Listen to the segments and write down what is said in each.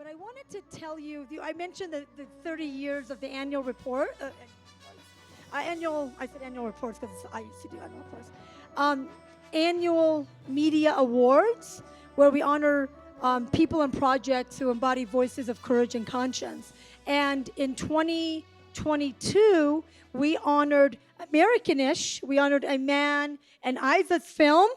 but I wanted to tell you, I mentioned the 30 years of the annual report. I said annual reports because I used to do annual reports. Annual media awards, where we honor people and projects who embody voices of courage and conscience. And in 2022, we honored American-ish. We honored Iman and Aizzah's film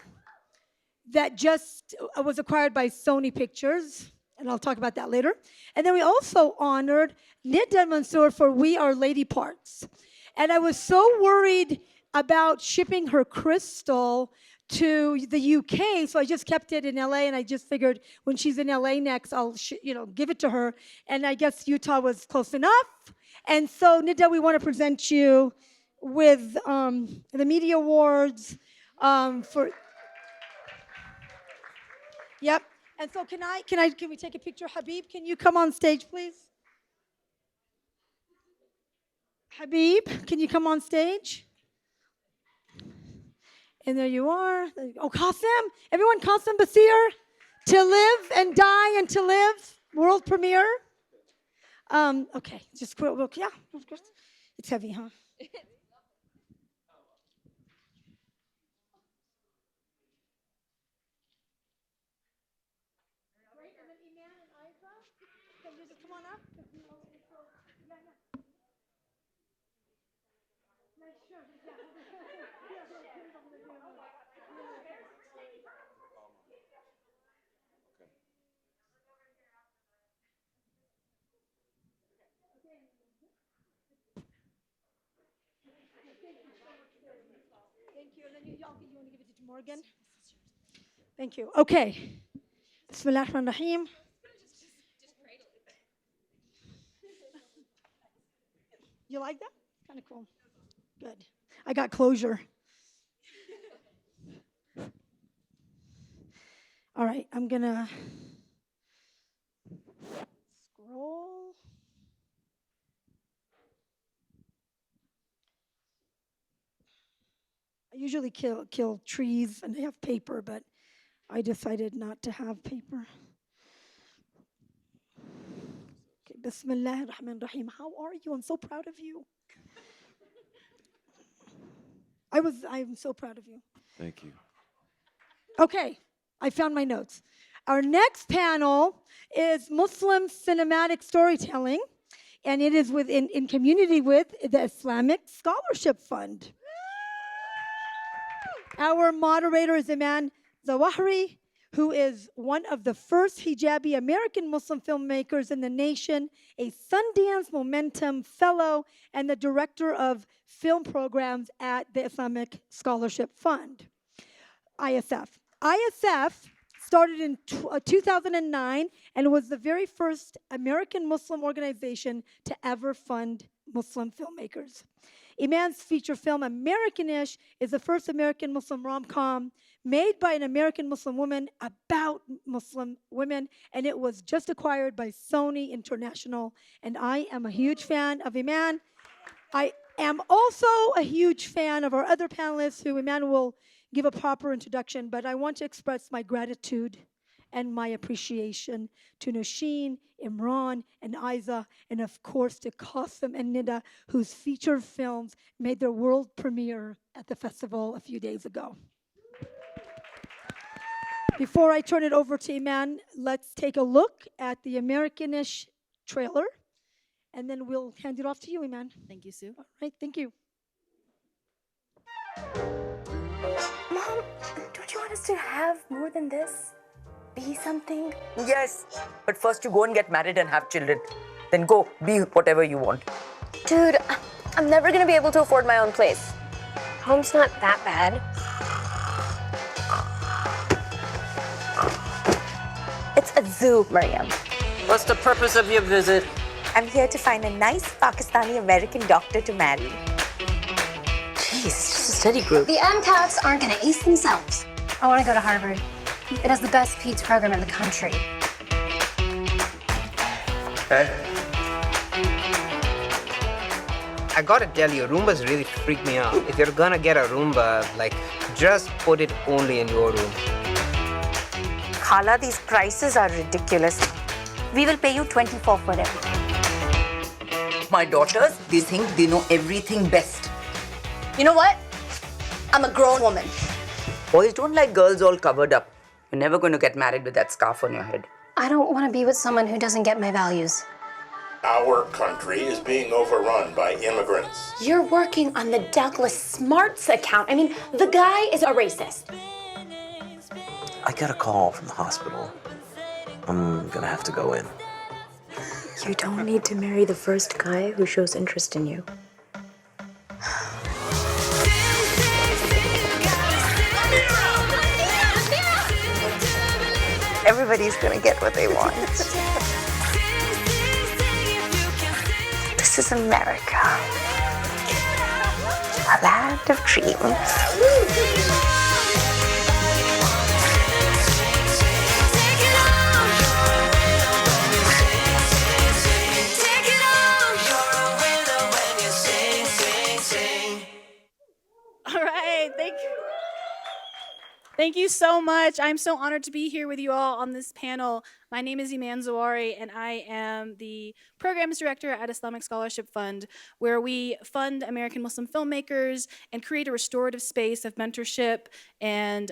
that just was acquired by Sony Pictures, and I'll talk about that later. And then we also honored Nida and Manzoor for We Are Lady Parts. And I was so worried about shipping her crystal to the UK, so I just kept it in LA, and I just figured when she's in LA next, I'll give it to her. And I guess Utah was close enough. And so, Nida, we want to present you with the media awards for. Yep. And so can we take a picture? Habib, can you come on stage, please? Habib, can you come on stage? And there you are. Oh, Qasim. Everyone, Qasim, Basir. To Live and Die and to Live. World premiere. Okay, just quick look. Yeah, of course. It's heavy, huh? Great, and then Iman and Aizzah, can you just come on up? Nice shirt, Thank you. And then you want to give it to Morgan? Thank you. Okay. Bismillah ar-Rahman ar-Rahim. You like that? Kind of cool. Good. I got closure. All right, I'm gonna scroll. I usually kill trees and they have paper, but I decided not to have paper. Okay, Bismillah ar-Rahman ar-Rahim. How are you? I'm so proud of you. I'm so proud of you. Thank you. Okay, I found my notes. Our next panel is Muslim cinematic storytelling, and it is in community with the Islamic Scholarship Fund. Our moderator is Iman Zawahry, who is one of the first hijabi American Muslim filmmakers in the nation, a Sundance Momentum Fellow, and the director of film programs at the Islamic Scholarship Fund, ISF. ISF started in 2009 and was the very first American Muslim organization to ever fund Muslim filmmakers. Iman's feature film, American-ish, is the first American Muslim rom-com made by an American Muslim woman about Muslim women, and it was just acquired by Sony International. And I am a huge fan of Iman. I am also a huge fan of our other panelists, who Iman will give a proper introduction, but I want to express my gratitude and my appreciation to Nausheen, Imran, and Aizzah, and of course to Qasim and Nida, whose feature films made their world premiere at the festival a few days ago. Before I turn it over to Iman, let's take a look at the American-ish trailer, and then we'll hand it off to you, Iman. Thank you, Sue. All right, thank you. Mom, don't you want us to have more than this? Be something? Yes, but first you go and get married and have children. Then go, be whatever you want. Dude, I'm never gonna be able to afford my own place. Home's not that bad. It's a zoo, Mariam. What's the purpose of your visit? I'm here to find a nice Pakistani-American doctor to marry. Jeez, it's just a study group. The MPACs aren't gonna ace themselves. I wanna go to Harvard. It has the best PEDS program in the country. Hey. I gotta tell you, Roombas really freak me out. If you're gonna get a Roomba, just put it only in your room. Khala, these prices are ridiculous. We will pay you 24 for everything. My daughters, they think they know everything best. You know what? I'm a grown woman. Boys don't like girls all covered up. You're never going to get married with that scarf on your head. I don't want to be with someone who doesn't get my values. Our country is being overrun by immigrants. You're working on the Douglas Smarts account. I mean, the guy is a racist. I got a call from the hospital. I'm gonna have to go in. You don't need to marry the first guy who shows interest in you. Everybody's gonna get what they want. This is America. A land of dreams. All right, thank you so much. I'm so honored to be here with you all on this panel. My name is Iman Zawahry, and I am the Programs Director at Islamic Scholarship Fund, where we fund American Muslim filmmakers and create a restorative space of mentorship and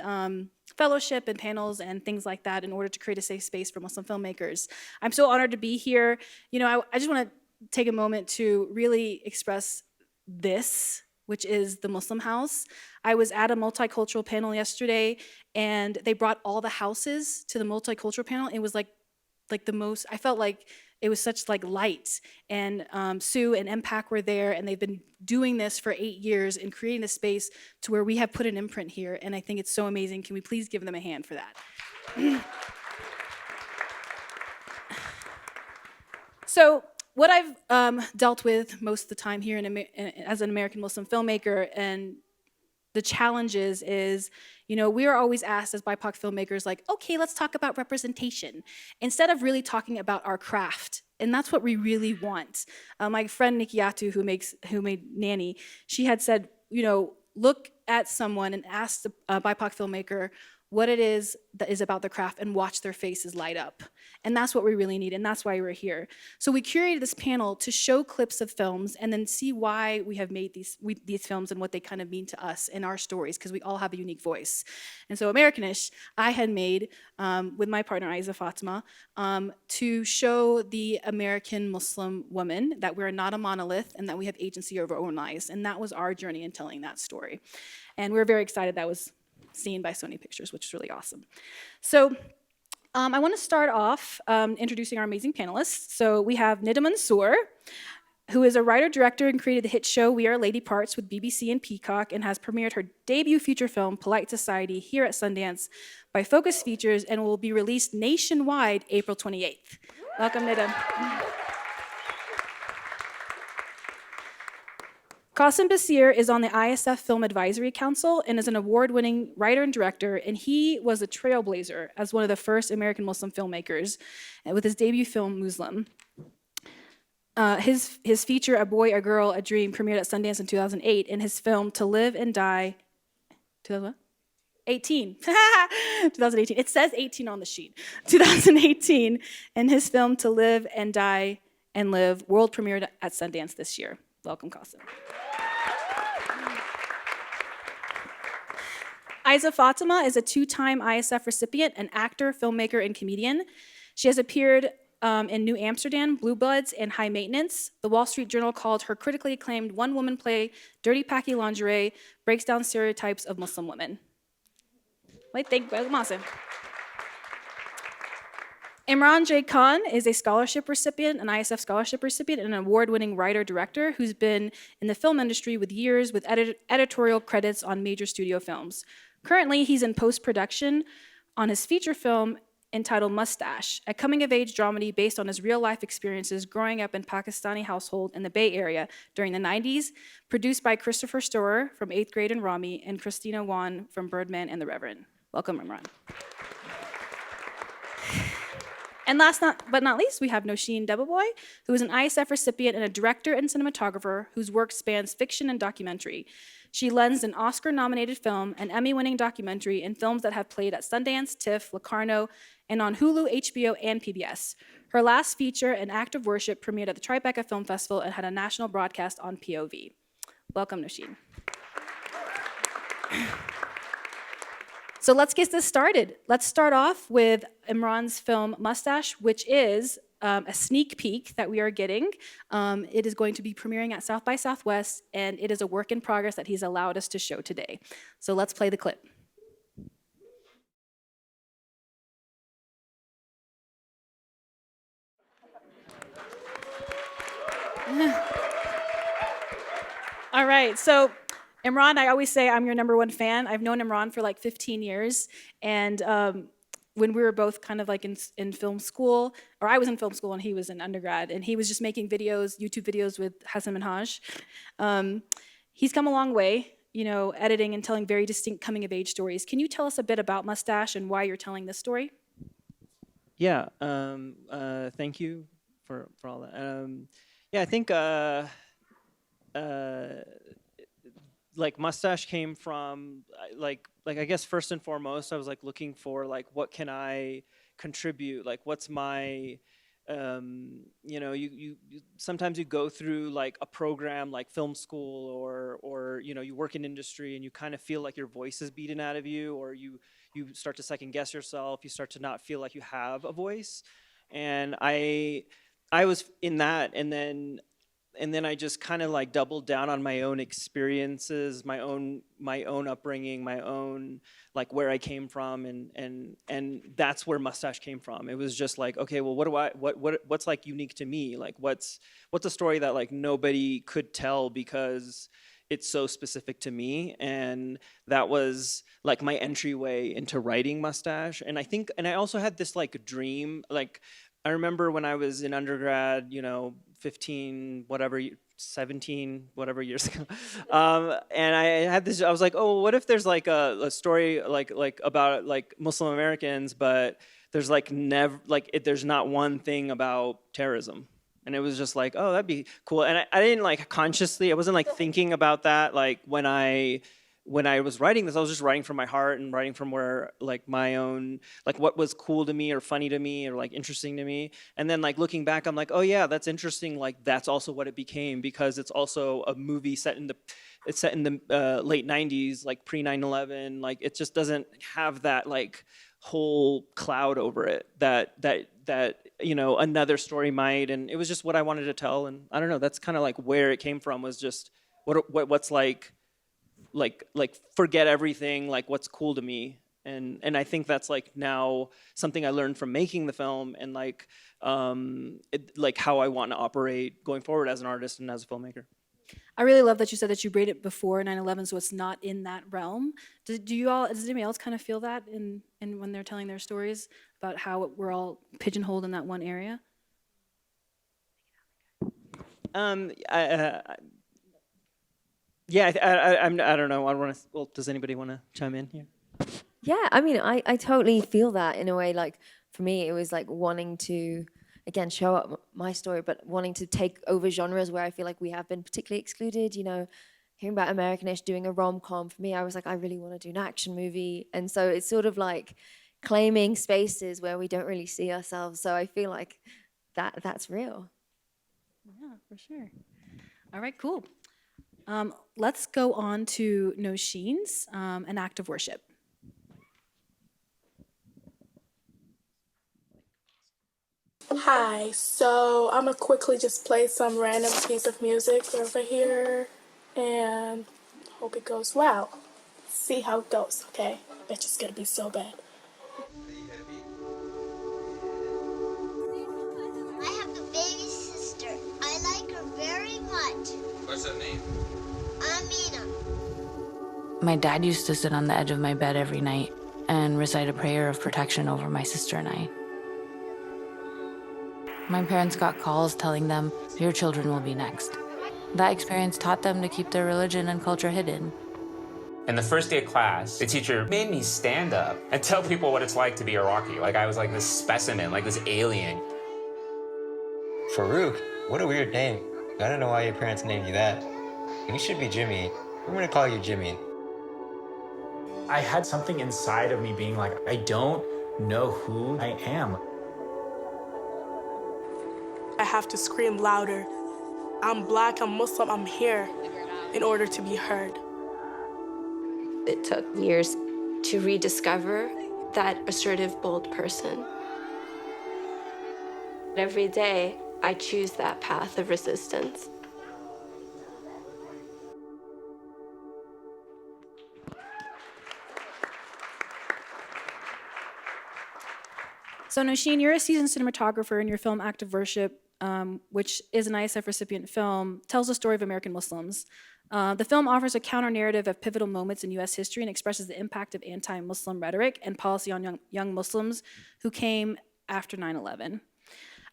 fellowship and panels and things like that in order to create a safe space for Muslim filmmakers. I'm so honored to be here. You know, I just want to take a moment to really express this, which is the Muslim house. I was at a multicultural panel yesterday, and they brought all the houses to the multicultural panel. It was like the most, I felt like it was such like light. And Sue and MPAC were there, and they've been doing this for 8 years and creating this space to where we have put an imprint here, and I think it's so amazing. Can we please give them a hand for that? So, what I've dealt with most of the time here as an American Muslim filmmaker, and the challenges is, you know, we are always asked as BIPOC filmmakers, like, okay, let's talk about representation, instead of really talking about our craft. And that's what we really want. My friend Nikiatu, who made Nanny, she had said, you know, look at someone and ask a BIPOC filmmaker what it is that is about the craft and watch their faces light up. And that's what we really need, and that's why we're here. So we curated this panel to show clips of films and then see why we have made these films and what they kind of mean to us in our stories, because we all have a unique voice. And so Americanish, I had made, with my partner Aizzah Fatima, to show the American Muslim woman that we're not a monolith and that we have agency over our own lives. And that was our journey in telling that story. And we're very excited that was seen by Sony Pictures, which is really awesome. So I want to start off introducing our amazing panelists. So we have Nida Manzoor, who is a writer-director and created the hit show We Are Lady Parts with BBC and Peacock, and has premiered her debut feature film, Polite Society, here at Sundance by Focus Features, and will be released nationwide April 28th. Welcome, Nida. Qasim Basir is on the ISF Film Advisory Council and is an award-winning writer and director, and he was a trailblazer as one of the first American Muslim filmmakers with his debut film, Muslim. His feature, A Boy, a Girl, a Dream, premiered at Sundance in 2008, and his film, To Live and Die, 2018. 2018. It says 18 on the sheet. 2018, and his film, To Live and Die and Live, world premiered at Sundance this year. Welcome, Qasim. Aizzah Fatima is a two-time ISF recipient, an actor, filmmaker, and comedian. She has appeared in New Amsterdam, Blue Bloods, and High Maintenance. The Wall Street Journal called her critically acclaimed one-woman play, Dirty Packy Lingerie, breaks down stereotypes of Muslim women. Imran J is a scholarship recipient, an ISF scholarship recipient, and an award-winning writer-director who's been in the film industry with years with editorial credits on major studio films. Currently, he's in post-production on his feature film entitled Mustache, a coming-of-age dramedy based on his real-life experiences growing up in Pakistani household in the Bay Area during the 90s, produced by Christopher Storer from 8th Grade and Rami, and Christina Wan from Birdman and the Reverend. Welcome, Imran. And last but not least, we have Nausheen Dadabhoy, who is an ISF recipient and a director and cinematographer whose work spans fiction and documentary. She lends an Oscar-nominated film, an Emmy-winning documentary, and films that have played at Sundance, TIFF, Locarno, and on Hulu, HBO, and PBS. Her last feature, An Act of Worship, premiered at the Tribeca Film Festival and had a national broadcast on POV. Welcome, Nausheen. So let's get this started. Let's start off with Imran's film Mustache, which is a sneak peek that we are getting. It is going to be premiering at South by Southwest, and it is a work in progress that he's allowed us to show today. So let's play the clip. All right, so Imran, I always say I'm your #1 fan. I've known Imran for like 15 years, and when we were both kind of like in film school, or I was in film school and he was in undergrad, and he was just making videos, YouTube videos with Hassan Minhaj. He's come a long way, you know, editing and telling very distinct coming-of-age stories. Can you tell us a bit about Mustache and why you're telling this story? Yeah, thank you for all that. Yeah, I think like Mustache came from like I guess first and foremost I was like looking for like what can I contribute, like what's my you know, you sometimes you go through like a program like film school or you know, you work in industry and you kind of feel like your voice is beaten out of you, or you start to second guess yourself, you start to not feel like you have a voice. And I was in that, and then I just kind of like doubled down on my own experiences, my own upbringing, my own like where I came from, and that's where Mustache came from. It was just like, okay, well, what's like unique to me? Like what's a story that like nobody could tell because it's so specific to me? And that was like my entryway into writing Mustache. And I also had this like dream, like I remember when I was in undergrad, you know, 15, whatever, 17, whatever years ago. And I had this, I was like, oh, what if there's like a story like about like Muslim Americans, but there's like there's not one thing about terrorism. And it was just like, oh, that'd be cool. And I didn't like consciously, I wasn't like thinking about that. Like when I was writing this, I was just writing from my heart and writing from where like my own, like what was cool to me or funny to me or like interesting to me. And then like looking back, I'm like, oh yeah, that's interesting. Like that's also what it became, because it's also a movie set in the late 90s, like pre 9/11. Like it just doesn't have that like whole cloud over it that you know, another story might. And it was just what I wanted to tell. And I don't know, that's kind of like where it came from, was just what's like forget everything, like what's cool to me. And I think that's like now something I learned from making the film, and like like how I want to operate going forward as an artist and as a filmmaker. I really love that you said that you made it before 9/11, so it's not in that realm. Does anybody else kind of feel that in when they're telling their stories about how we're all pigeonholed in that one area? Yeah, I don't know. Well, does anybody want to chime in here? Yeah, I mean, I totally feel that in a way. Like for me, it was like wanting to, again, show up my story, but wanting to take over genres where I feel like we have been particularly excluded. You know, hearing about American-ish, doing a rom-com. For me, I was like, I really want to do an action movie. And so it's sort of like claiming spaces where we don't really see ourselves. So I feel like that's real. Yeah, for sure. All right, cool. Let's go on to Nausheen's An Act of Worship. Hi, so I'm gonna quickly just play some random piece of music over here and hope it goes well. See how it goes, okay? Bet it's gonna be so bad. I have a baby sister. I like her very much. What's her name? Amina. My dad used to sit on the edge of my bed every night and recite a prayer of protection over my sister and I. My parents got calls telling them, your children will be next. That experience taught them to keep their religion and culture hidden. In the first day of class, the teacher made me stand up and tell people what it's like to be Iraqi. Like I was like this specimen, like this alien. Farouk, what a weird name. I don't know why your parents named you that. You should be Jimmy. We're gonna call you Jimmy. I had something inside of me being like, I don't know who I am. I have to scream louder. I'm black, I'm Muslim, I'm here in order to be heard. It took years to rediscover that assertive, bold person. Every day, I choose that path of resistance. So Nausheen, you're a seasoned cinematographer, and your film Act of Worship, which is an ISF recipient film, tells the story of American Muslims. The film offers a counter-narrative of pivotal moments in U.S. history and expresses the impact of anti-Muslim rhetoric and policy on young Muslims who came after 9/11.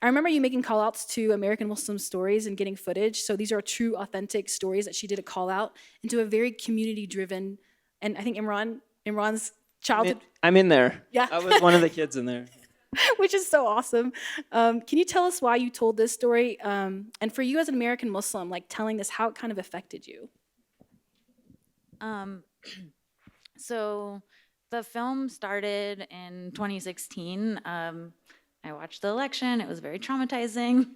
I remember you making call-outs to American Muslim stories and getting footage. So these are true, authentic stories that she did a call-out into a very community-driven, and I think Imran's childhood. I'm in there. Yeah. I was one of the kids in there. Which is so awesome. Can you tell us why you told this story? And for you as an American Muslim, like telling this, how it kind of affected you? So the film started in 2016. I watched the election. It was very traumatizing.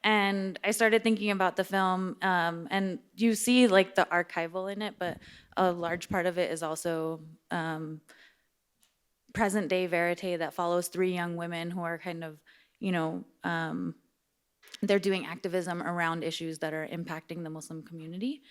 And I started thinking about the film. And you see like the archival in it, but a large part of it is also present day verite that follows 3 young women who are kind of, they're doing activism around issues that are impacting the Muslim community.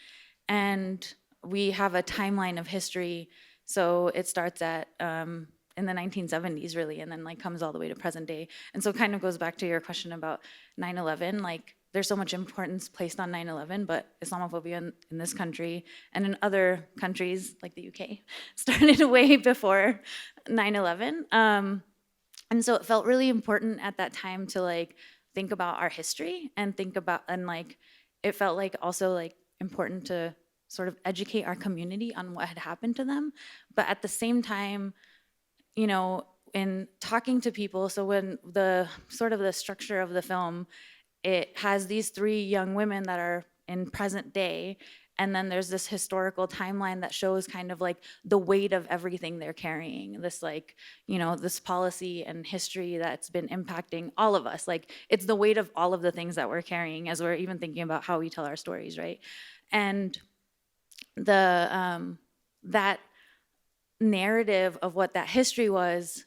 And we have a timeline of history. So it starts at in the 1970s really, and then like comes all the way to present day. And so it kind of goes back to your question about 9/11, like there's so much importance placed on 9/11, but Islamophobia in this country and in other countries like the UK started way before 9/11. And so it felt really important at that time to like think about our history and like it felt like also like important to sort of educate our community on what had happened to them. But at the same time, in talking to people, so when the sort of the structure of the film, it has these 3 young women that are in present day, and then there's this historical timeline that shows kind of like the weight of everything they're carrying, this like, this policy and history that's been impacting all of us. Like it's the weight of all of the things that we're carrying as we're even thinking about how we tell our stories, right? And that narrative of what that history was,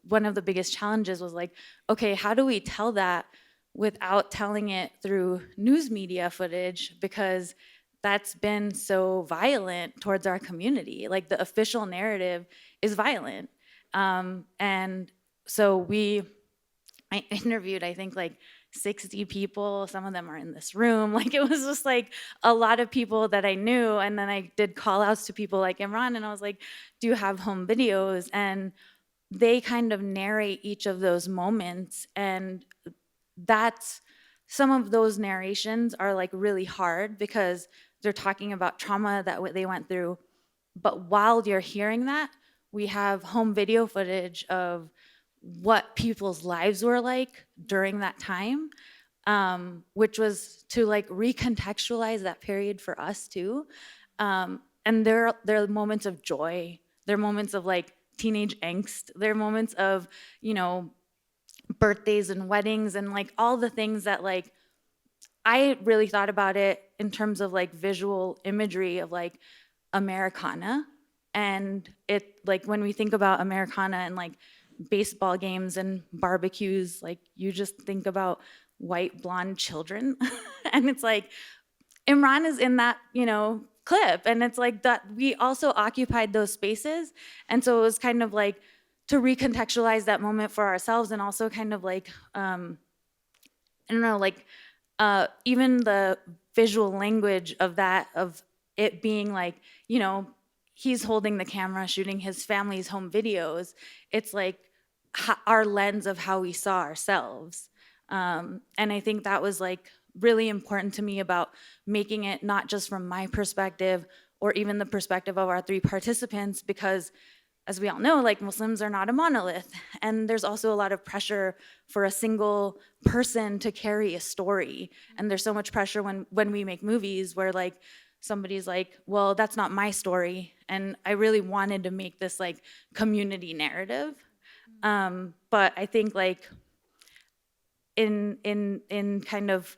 one of the biggest challenges was like, okay, how do we tell that without telling it through news media footage, because that's been so violent towards our community. Like the official narrative is violent. And so I interviewed, I think like 60 people, some of them are in this room. Like it was just like a lot of people that I knew. And then I did call outs to people like Imran, and I was like, do you have home videos? And they kind of narrate each of those moments. And that's, some of those narrations are like really hard because they're talking about trauma that they went through. But while you're hearing that, we have home video footage of what people's lives were like during that time, which was to like recontextualize that period for us too. And there are moments of joy, there are moments of like teenage angst, there are moments of, birthdays and weddings and like all the things that like, I really thought about it in terms of like visual imagery of like Americana. And it like when we think about Americana and like baseball games and barbecues, like you just think about white blonde children. And it's like Imran is in that, clip, and it's like that we also occupied those spaces. And so it was kind of like to recontextualize that moment for ourselves, and also kind of like I don't know, like even the visual language of that, of it being like, he's holding the camera, shooting his family's home videos. It's like our lens of how we saw ourselves. And I think that was like really important to me about making it not just from my perspective or even the perspective of our 3 participants, because as we all know, like Muslims are not a monolith. And there's also a lot of pressure for a single person to carry a story. And there's so much pressure when we make movies where like somebody's like, well, that's not my story. And I really wanted to make this like community narrative. But I think like in kind of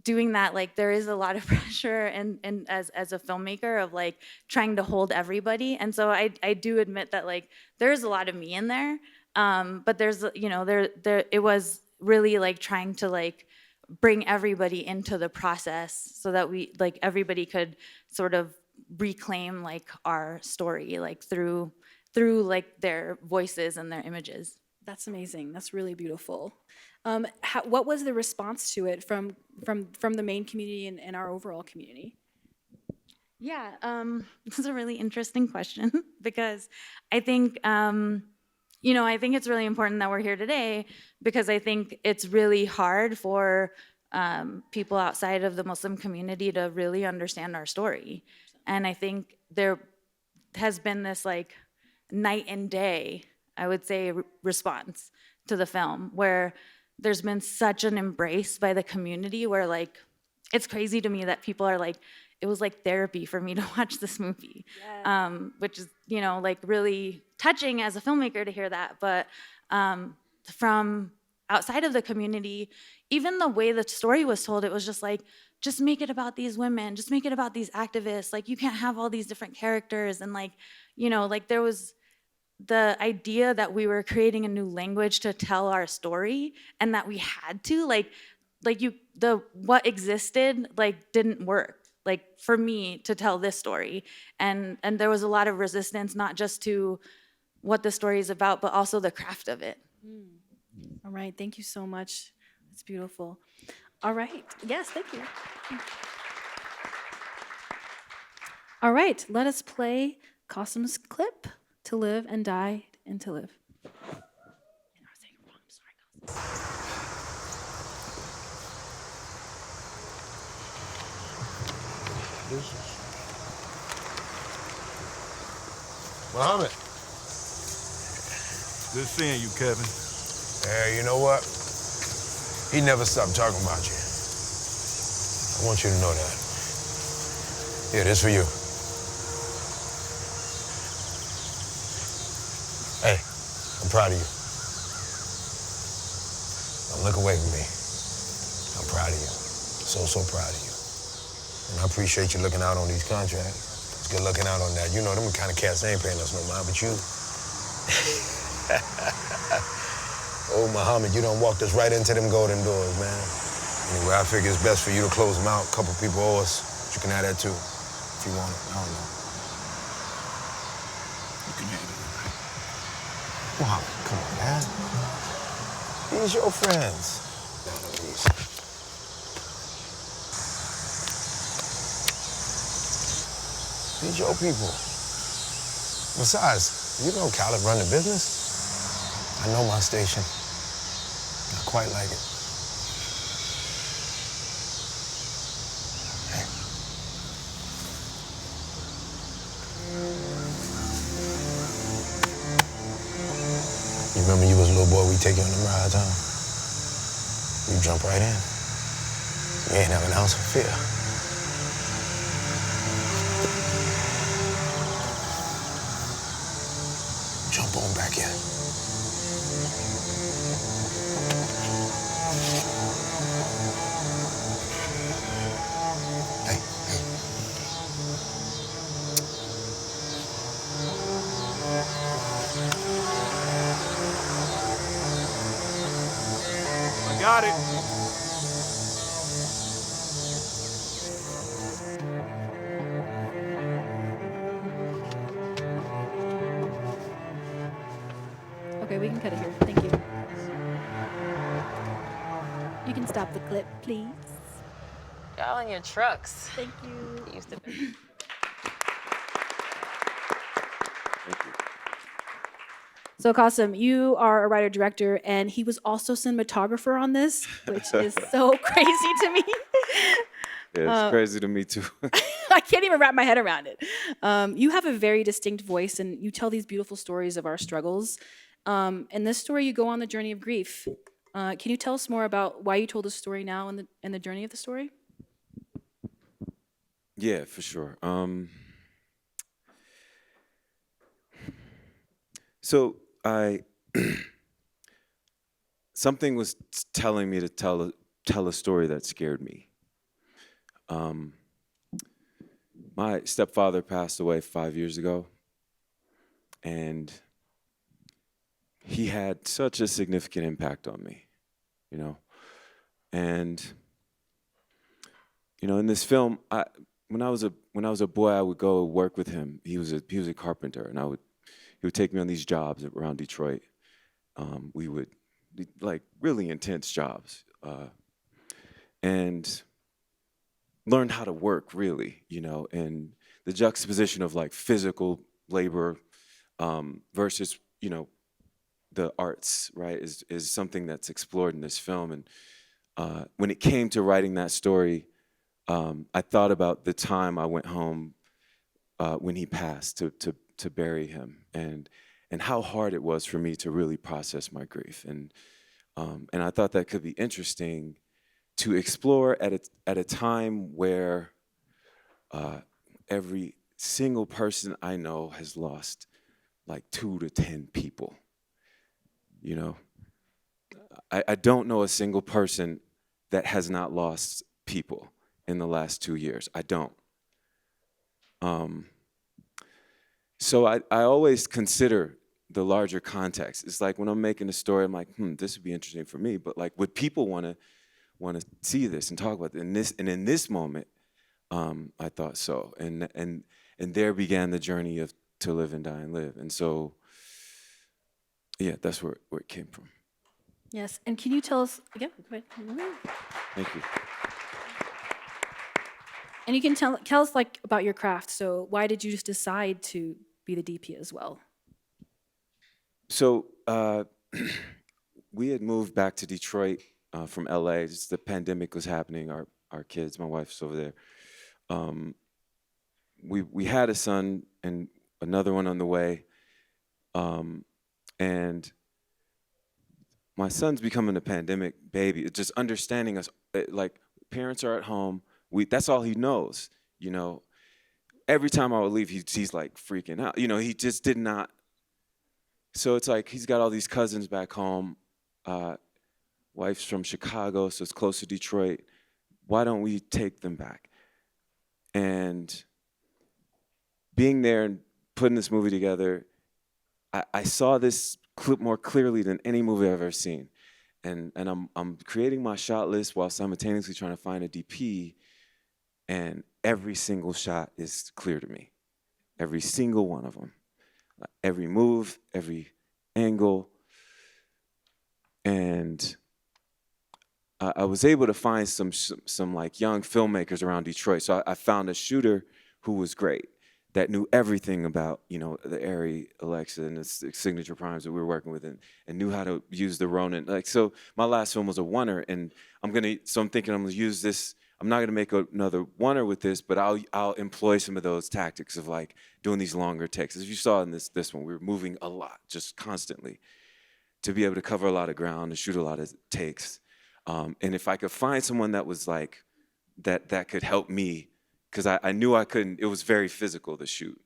doing that, like there is a lot of pressure and as a filmmaker of like trying to hold everybody. And so I do admit that like there's a lot of me in there. But there's, you know, there it was really like trying to like bring everybody into the process so that we like everybody could sort of reclaim like our story like through like their voices and their images. That's amazing. That's really beautiful. What was the response to it from the main community and our overall community? Yeah, this is a really interesting question because I think, you know, I think it's really important that we're here today because I think it's really hard for people outside of the Muslim community to really understand our story. And I think there has been this like night and day, I would say, response to the film where there's been such an embrace by the community where like, it's crazy to me that people are like, it was like therapy for me to watch this movie, yes. Which is, you know, like really touching as a filmmaker to hear that. But from outside of the community, even the way the story was told, it was just like, just make it about these women, just make it about these activists. Like you can't have all these different characters. And like, you know, like there was the idea that we were creating a new language to tell our story and that we had to what existed like didn't work like for me to tell this story. And there was a lot of resistance, not just to what the story is about, but also the craft of it. All right, thank you so much. That's beautiful. All right, yes, thank you. All right, let us play Qasim's clip, To Live and Die and To Live. Muhammad. Good seeing you, Kevin. Hey, you know what? He never stopped talking about you. I want you to know that. Here, this for you. Hey, I'm proud of you. Don't look away from me. I'm proud of you. So proud of you. And I appreciate you looking out on these contracts. It's good looking out on that. You know, them kind of cats ain't paying us no mind, but you. Oh, Muhammad, you done walked us right into them golden doors, man. Anyway, I figure it's best for you to close them out. A couple people owe us. But you can have that too, if you want it. I don't know. You can have it. Muhammad, come on, man. These your friends. These your people. Besides, you know Khaled run the business. I know my station. Not quite like it. Hey. You remember you was a little boy, we take you on the rides, huh? You jump right in. You ain't have an ounce of fear. Jump on back in. Hey, hey. I got it. Okay, we can cut it here. Thank you. You can stop the clip, please. Y'all in your trucks. Thank you. Used to be. So Qasim, you are a writer-director, and he was also cinematographer on this, which is so crazy to me. Yeah, it's crazy to me too. I can't even wrap my head around it. You have a very distinct voice, and you tell these beautiful stories of our struggles. In this story, you go on the journey of grief. Can you tell us more about why you told the story now and the journey of the story? Yeah, for sure. So I something was telling me to tell a story that scared me. My stepfather passed away 5 years ago, and he had such a significant impact on me, you know. And you know, in this film, when I was a boy, I would go work with him. He was a carpenter, and he would take me on these jobs around Detroit. We would like really intense jobs, and learn how to work really, you know. And the juxtaposition of like physical labor versus, you know, the arts, right, is something that's explored in this film. And when it came to writing that story, I thought about the time I went home when he passed to bury him, and how hard it was for me to really process my grief. And I thought that could be interesting to explore at a time where every single person I know has lost like 2 to 10 people. You know, I don't know a single person that has not lost people in the last 2 years. I don't. So I always consider the larger context. It's like when I'm making a story, I'm like, this would be interesting for me, but like, would people want to see this and talk about it? In this moment, I thought so, and there began the journey of To Live and Die and Live. And so, yeah, that's where it came from. Yes, and can you tell us again? Go ahead. Thank you. And you can tell us like about your craft. So why did you just decide to be the DP as well? So we had moved back to Detroit from LA. Just the pandemic was happening. Our kids, my wife's over there. We had a son and another one on the way. And my son's becoming a pandemic baby. It's just understanding us, like parents are at home. That's all he knows, you know. Every time I would leave, he's like freaking out. You know, he just did not. So it's like he's got all these cousins back home. Wife's from Chicago, so it's close to Detroit. Why don't we take them back? And being there and putting this movie together, I saw this clip more clearly than any movie I've ever seen. And I'm creating my shot list while simultaneously trying to find a DP, and every single shot is clear to me. Every single one of them. Every move, every angle. And I was able to find some like young filmmakers around Detroit. So I found a shooter who was great, that knew everything about, you know, the Arri Alexa and the signature primes that we were working with, and knew how to use the Ronin. Like, so my last film was a oneer, and I'm thinking I'm gonna use this. I'm not gonna make another oneer with this, but I'll employ some of those tactics of like doing these longer takes. As you saw in this one, we were moving a lot, just constantly, to be able to cover a lot of ground and shoot a lot of takes. And if I could find someone that was like, that could help me, because I knew I couldn't, it was very physical to shoot.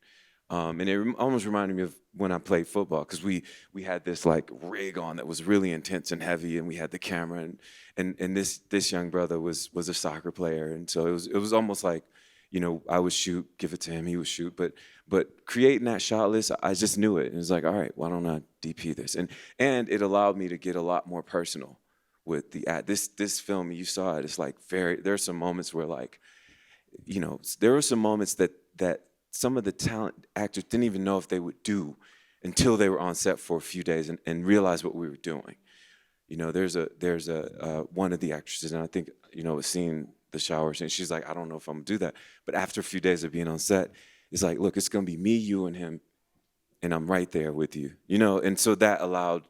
And it almost reminded me of when I played football, because we had this like rig on that was really intense and heavy, and we had the camera, and this young brother was a soccer player, and so it was almost like, you know, I would shoot, give it to him, he would shoot, but creating that shot list, I just knew it, and it was like, all right, why don't I DP this? And it allowed me to get a lot more personal with this film. You saw it. It's like there's some moments where, like, you know, there were some moments that some of the talent actors didn't even know if they would do until they were on set for a few days and realized what we were doing. You know, there's a one of the actresses, and I think, you know, was seeing the shower scene. She's like, I don't know if I'm gonna do that. But after a few days of being on set, it's like, look, it's gonna be me, you, and him, and I'm right there with you. You know, and so that allowed,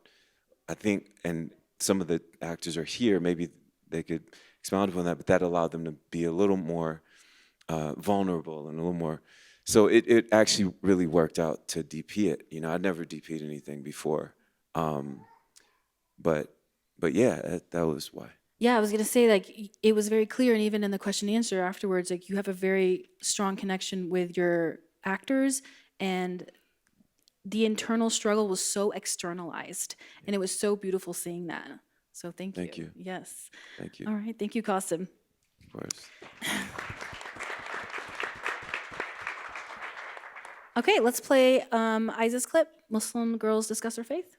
I think, and some of the actors are here, maybe they could expound upon that, but that allowed them to be a little more vulnerable and a little more. So it actually really worked out to DP it. You know, I'd never DP'd anything before, but yeah, that was why. Yeah, I was gonna say, like, it was very clear, and even in the question and answer afterwards, like, you have a very strong connection with your actors, and the internal struggle was so externalized, and it was so beautiful seeing that. So thank you. Thank you. Yes. Thank you. All right. Thank you, Qasim. Of course. Okay, let's play Aizzah's clip, Muslim Girls Discuss Their Faith.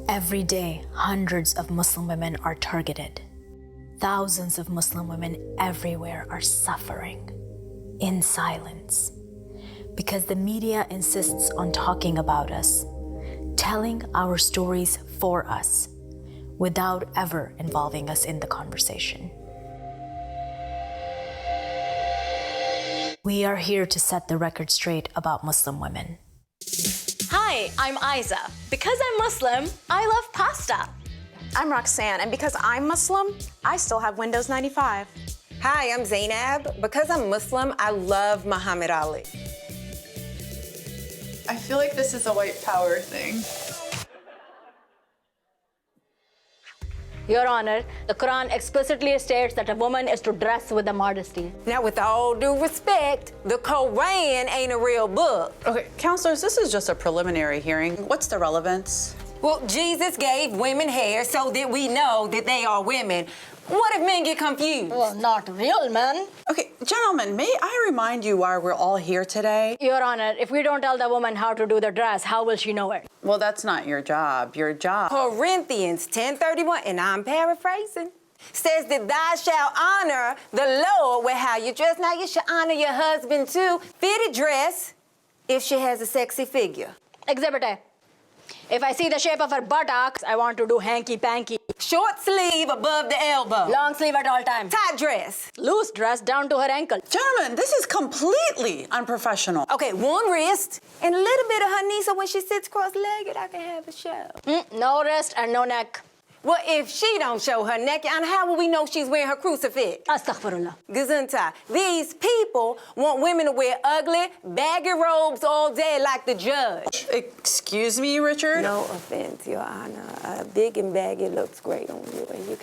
Every day, hundreds of Muslim women are targeted. Thousands of Muslim women everywhere are suffering in silence because the media insists on talking about us, telling our stories for us, without ever involving us in the conversation. We are here to set the record straight about Muslim women. Hi, I'm Aizzah. Because I'm Muslim, I love pasta. I'm Roxanne, and because I'm Muslim, I still have Windows 95. Hi, I'm Zainab. Because I'm Muslim, I love Muhammad Ali. I feel like this is a white power thing. Your Honor, the Quran explicitly states that a woman is to dress with a modesty. Now, with all due respect, the Quran ain't a real book. Okay, counselors, this is just a preliminary hearing. What's the relevance? Well, Jesus gave women hair so that we know that they are women. What if men get confused? Well, not real men. Okay, gentlemen, may I remind you why we're all here today? Your Honor, if we don't tell the woman how to do the dress, how will she know it? Well, that's not your job. Your job. Corinthians 10:31, and I'm paraphrasing, says that thou shalt honor the Lord with how you dress. Now, you should honor your husband, too. Fitted dress if she has a sexy figure. Exhibit A. If I see the shape of her buttocks, I want to do hanky-panky. Short sleeve above the elbow. Long sleeve at all times. Tight dress. Loose dress down to her ankle. Gentlemen, this is completely unprofessional. Okay, one wrist and a little bit of her knee so when she sits cross-legged, I can have a show. No wrist and no neck. Well, if she don't show her neck, and how will we know she's wearing her crucifix? Astaghfirullah. Gesundheit. These people want women to wear ugly, baggy robes all day like the judge. Excuse me, Richard? No offense, Your Honor. Big and baggy looks great on you, and you can